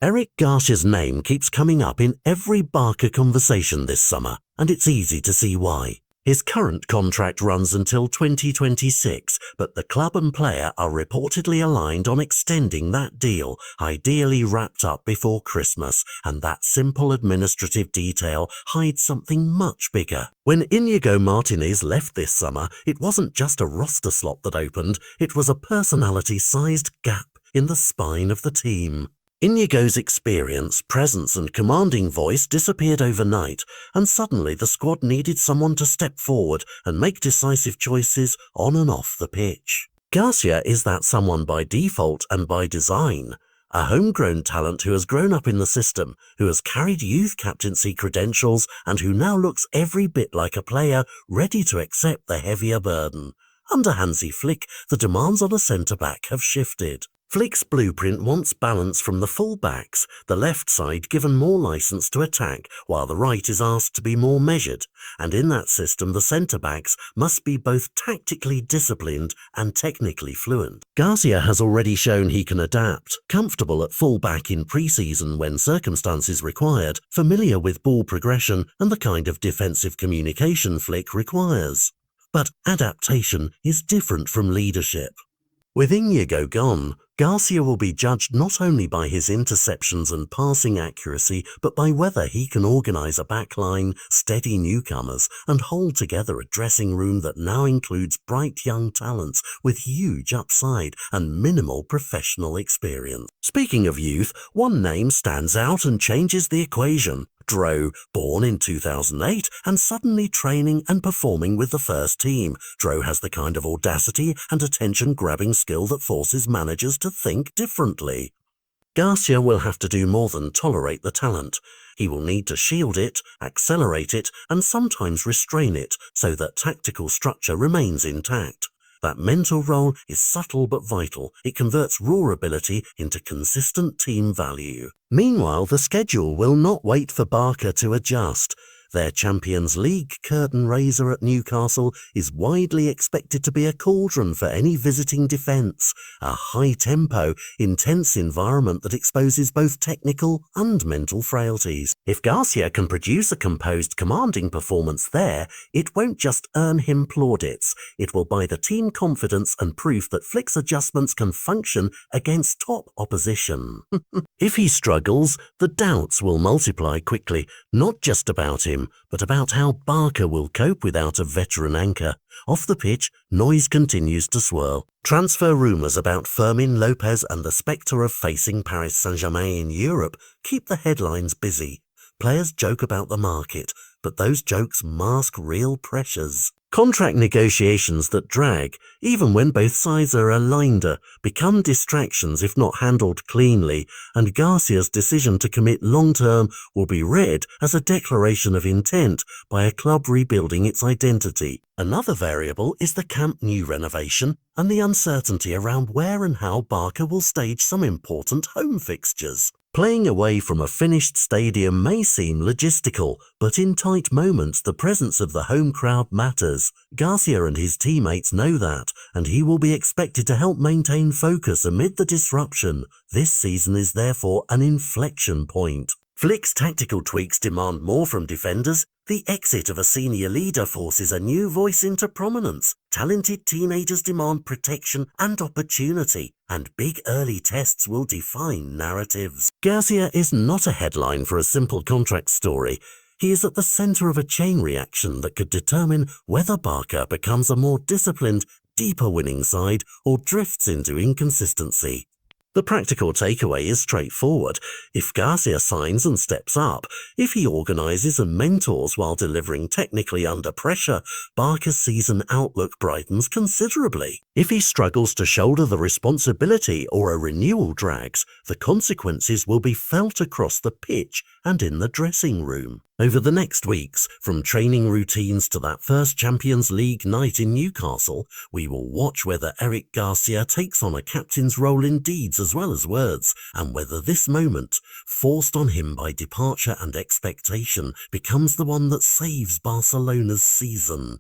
Eric Garcia's name keeps coming up in every Barca conversation this summer, and it's easy to see why. His current contract runs until 2026, but the club and player are reportedly aligned on extending that deal, ideally wrapped up before Christmas, and that simple administrative detail hides something much bigger. When Íñigo Martinez left this summer, it wasn't just a roster slot that opened, it was a personality-sized gap in the spine of the team. Íñigo's experience, presence and commanding voice disappeared overnight, and suddenly the squad needed someone to step forward and make decisive choices on and off the pitch. García is that someone by default and by design. A homegrown talent who has grown up in the system, who has carried youth captaincy credentials and who now looks every bit like a player ready to accept the heavier burden. Under Hansi Flick, the demands on a centre-back have shifted. Flick's blueprint wants balance from the full-backs, the left side given more license to attack while the right is asked to be more measured, and in that system the centre-backs must be both tactically disciplined and technically fluent. García has already shown he can adapt, comfortable at full-back in pre-season when circumstances required, familiar with ball progression and the kind of defensive communication Flick requires. But adaptation is different from leadership. With Íñigo gone, García will be judged not only by his interceptions and passing accuracy, but by whether he can organise a backline, steady newcomers, and hold together a dressing room that now includes bright young talents with huge upside and minimal professional experience. Speaking of youth, one name stands out and changes the equation. Dro, born in 2008 and suddenly training and performing with the first team. Dro has the kind of audacity and attention-grabbing skill that forces managers to think differently. García will have to do more than tolerate the talent. He will need to shield it, accelerate it, and sometimes restrain it so that tactical structure remains intact. That mental role is subtle but vital. It converts raw ability into consistent team value. Meanwhile, the schedule will not wait for Barca to adjust. Their Champions League curtain raiser at Newcastle is widely expected to be a cauldron for any visiting defence, a high-tempo, intense environment that exposes both technical and mental frailties. If García can produce a composed, commanding performance there, it won't just earn him plaudits, it will buy the team confidence and proof that Flick's adjustments can function against top opposition. If he struggles, the doubts will multiply quickly, not just about him, but about how Barca will cope without a veteran anchor. Off the pitch, noise continues to swirl. Transfer rumours about Fermin Lopez and the spectre of facing Paris Saint-Germain in Europe keep the headlines busy. Players joke about the market, but those jokes mask real pressures. Contract negotiations that drag, even when both sides are aligned, become distractions if not handled cleanly, and Garcia's decision to commit long-term will be read as a declaration of intent by a club rebuilding its identity. Another variable is the Camp Nou renovation and the uncertainty around where and how Barca will stage some important home fixtures. Playing away from a finished stadium may seem logistical, but in tight moments the presence of the home crowd matters. García and his teammates know that, and he will be expected to help maintain focus amid the disruption. This season is therefore an inflection point. Flick's tactical tweaks demand more from defenders. The exit of a senior leader forces a new voice into prominence. Talented teenagers demand protection and opportunity, and big early tests will define narratives. García is not a headline for a simple contract story. He is at the centre of a chain reaction that could determine whether Barca becomes a more disciplined, deeper winning side or drifts into inconsistency. The practical takeaway is straightforward. If García signs and steps up, if he organises and mentors while delivering technically under pressure, Barca's season outlook brightens considerably. If he struggles to shoulder the responsibility or a renewal drags, the consequences will be felt across the pitch and in the dressing room. Over the next weeks, from training routines to that first Champions League night in Newcastle, we will watch whether Eric García takes on a captain's role in deeds as well as words, and whether this moment, forced on him by departure and expectation, becomes the one that saves Barcelona's season.